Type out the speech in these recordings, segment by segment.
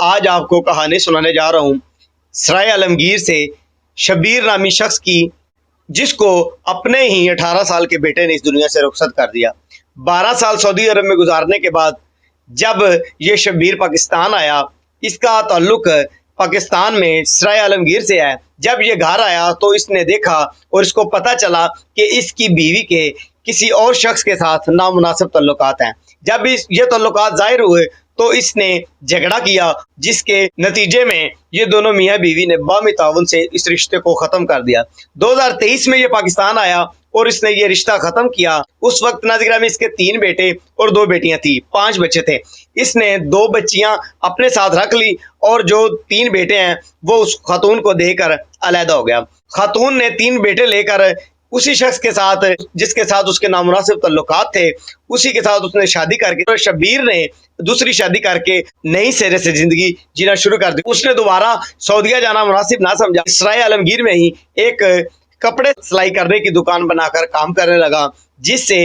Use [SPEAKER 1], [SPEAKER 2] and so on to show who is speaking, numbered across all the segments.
[SPEAKER 1] آج آپ کو کہانی سنانے جا رہا ہوں سرائے عالمگیر سے شبیر نامی شخص کی، جس کو اپنے ہی 18 سال کے بیٹے نے اس دنیا سے رخصت کر دیا۔ 12 سال سعودی عرب میں گزارنے کے بعد جب یہ شبیر پاکستان آیا، اس کا تعلق پاکستان میں سرائے عالمگیر سے ہے۔ جب یہ گھر آیا تو اس نے دیکھا اور اس کو پتہ چلا کہ اس کی بیوی کے کسی اور شخص کے ساتھ نامناسب تعلقات ہیں۔ جب یہ تعلقات ظاہر ہوئے تو اس نے جھگڑا کیا، جس کے نتیجے میں یہ دونوں میاں بیوی نے باہمی تعاون سے اس رشتے کو ختم کر دیا۔ 2023 میں یہ پاکستان آیا اور اس نے یہ رشتہ ختم کیا۔ اس وقت ناظرین میں اس کے 3 بیٹے اور 2 بیٹیاں تھیں، 5 بچے تھے۔ اس نے 2 بچیاں اپنے ساتھ رکھ لی اور جو 3 بیٹے ہیں وہ اس خاتون کو دے کر علیحدہ ہو گیا۔ خاتون نے 3 بیٹے لے کر اسی شخص کے ساتھ، جس کے ساتھ اس کے نامناسب تعلقات تھے، اسی کے ساتھ اس نے شادی کر کے، شبیر نے دوسری شادی کر کے نئی سرے سے زندگی جینا شروع کر دی۔ اس نے دوبارہ سعودیہ جانا مناسب نہ سمجھا، سرائے عالمگیر میں ہی ایک کپڑے سلائی کرنے کی دکان بنا کر کام کرنے لگا، جس سے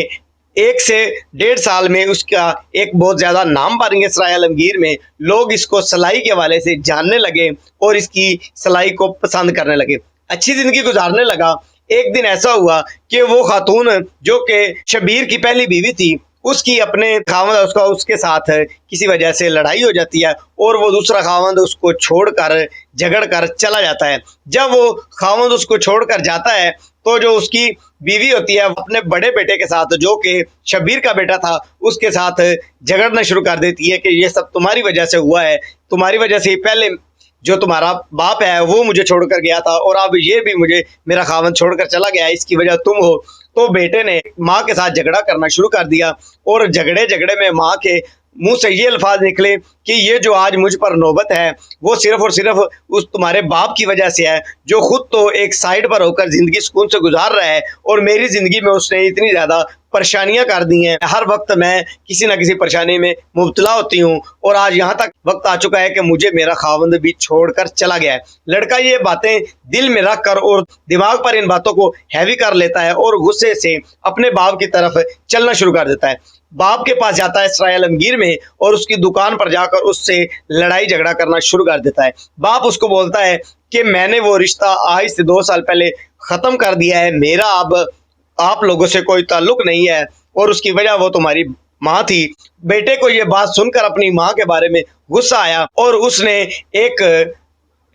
[SPEAKER 1] 1 سے 1.5 سال میں اس کا ایک بہت زیادہ نام بن گیا سرائے عالمگیر میں۔ لوگ اس کو سلائی کے حوالے سے جاننے لگے اور اس کی سلائی کو پسند کرنے لگے، اچھی زندگی گزارنے لگا۔ ایک دن ایسا ہوا کہ وہ خاتون جو کہ شبیر کی پہلی بیوی تھی، اس کی اپنے خاوند اس کے ساتھ کسی وجہ سے لڑائی ہو جاتی ہے اور وہ دوسرا خاوند اس کو چھوڑ کر جھگڑ کر چلا جاتا ہے۔ جب وہ خاوند اس کو چھوڑ کر جاتا ہے تو جو اس کی بیوی ہوتی ہے اپنے بڑے بیٹے کے ساتھ، جو کہ شبیر کا بیٹا تھا، اس کے ساتھ جھگڑنا شروع کر دیتی ہے کہ یہ سب تمہاری وجہ سے ہوا ہے، تمہاری وجہ سے پہلے جو تمہارا باپ ہے وہ مجھے چھوڑ کر گیا تھا اور اب یہ بھی مجھے میرا خاوند چھوڑ کر چلا گیا ہے، اس کی وجہ تم ہو۔ تو بیٹے نے ماں کے ساتھ جھگڑا کرنا شروع کر دیا اور جھگڑے میں ماں کے منہ سے یہ الفاظ نکلے کہ یہ جو آج مجھ پر نوبت ہے وہ صرف اور صرف اس تمہارے باپ کی وجہ سے ہے، جو خود تو ایک سائیڈ پر ہو کر زندگی سکون سے گزار رہا ہے، اور میری زندگی میں اس نے اتنی زیادہ پریشانیاں کر دی ہیں، ہر وقت میں کسی نہ کسی پریشانی میں مبتلا ہوتی ہوں، اور آج یہاں تک وقت آ چکا ہے کہ مجھے میرا خاوند بھی چھوڑ کر چلا گیا ہے۔ لڑکا یہ باتیں دل میں رکھ کر اور دماغ پر ان باتوں کو ہیوی کر لیتا ہے اور غصے سے اپنے باپ کی طرف چلنا شروع کر دیتا ہے۔ باپ کے پاس جاتا ہے سرائے عالمگیر میں اور اس کی دکان پر جا کر اس سے لڑائی جھگڑا کرنا شروع کر دیتا ہے۔ باپ اس کو بولتا ہے کہ میں نے وہ رشتہ آج سے 2 سال پہلے ختم کر دیا ہے، میرا اب آپ لوگوں سے کوئی تعلق نہیں ہے، اور اس کی وجہ وہ تمہاری ماں تھی۔ بیٹے کو یہ بات سن کر اپنی ماں کے بارے میں غصہ آیا اور اس نے ایک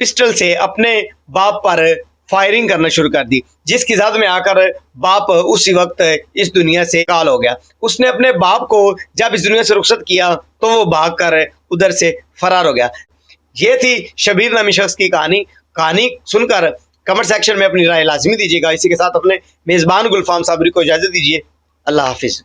[SPEAKER 1] پسٹل سے اپنے باپ پر فائرنگ کرنا شروع کر دی، جس کی زد میں آ کر باپ اسی وقت اس دنیا سے کال ہو گیا۔ اس نے اپنے باپ کو جب اس دنیا سے رخصت کیا تو وہ بھاگ کر ادھر سے فرار ہو گیا۔ یہ تھی شبیر نامی شخص کی کہانی سن کر کمنٹ سیکشن میں اپنی رائے لازمی دیجیے گا۔ اسی کے ساتھ اپنے میزبان گلفام صابری کو اجازت دیجیے۔ اللہ حافظ۔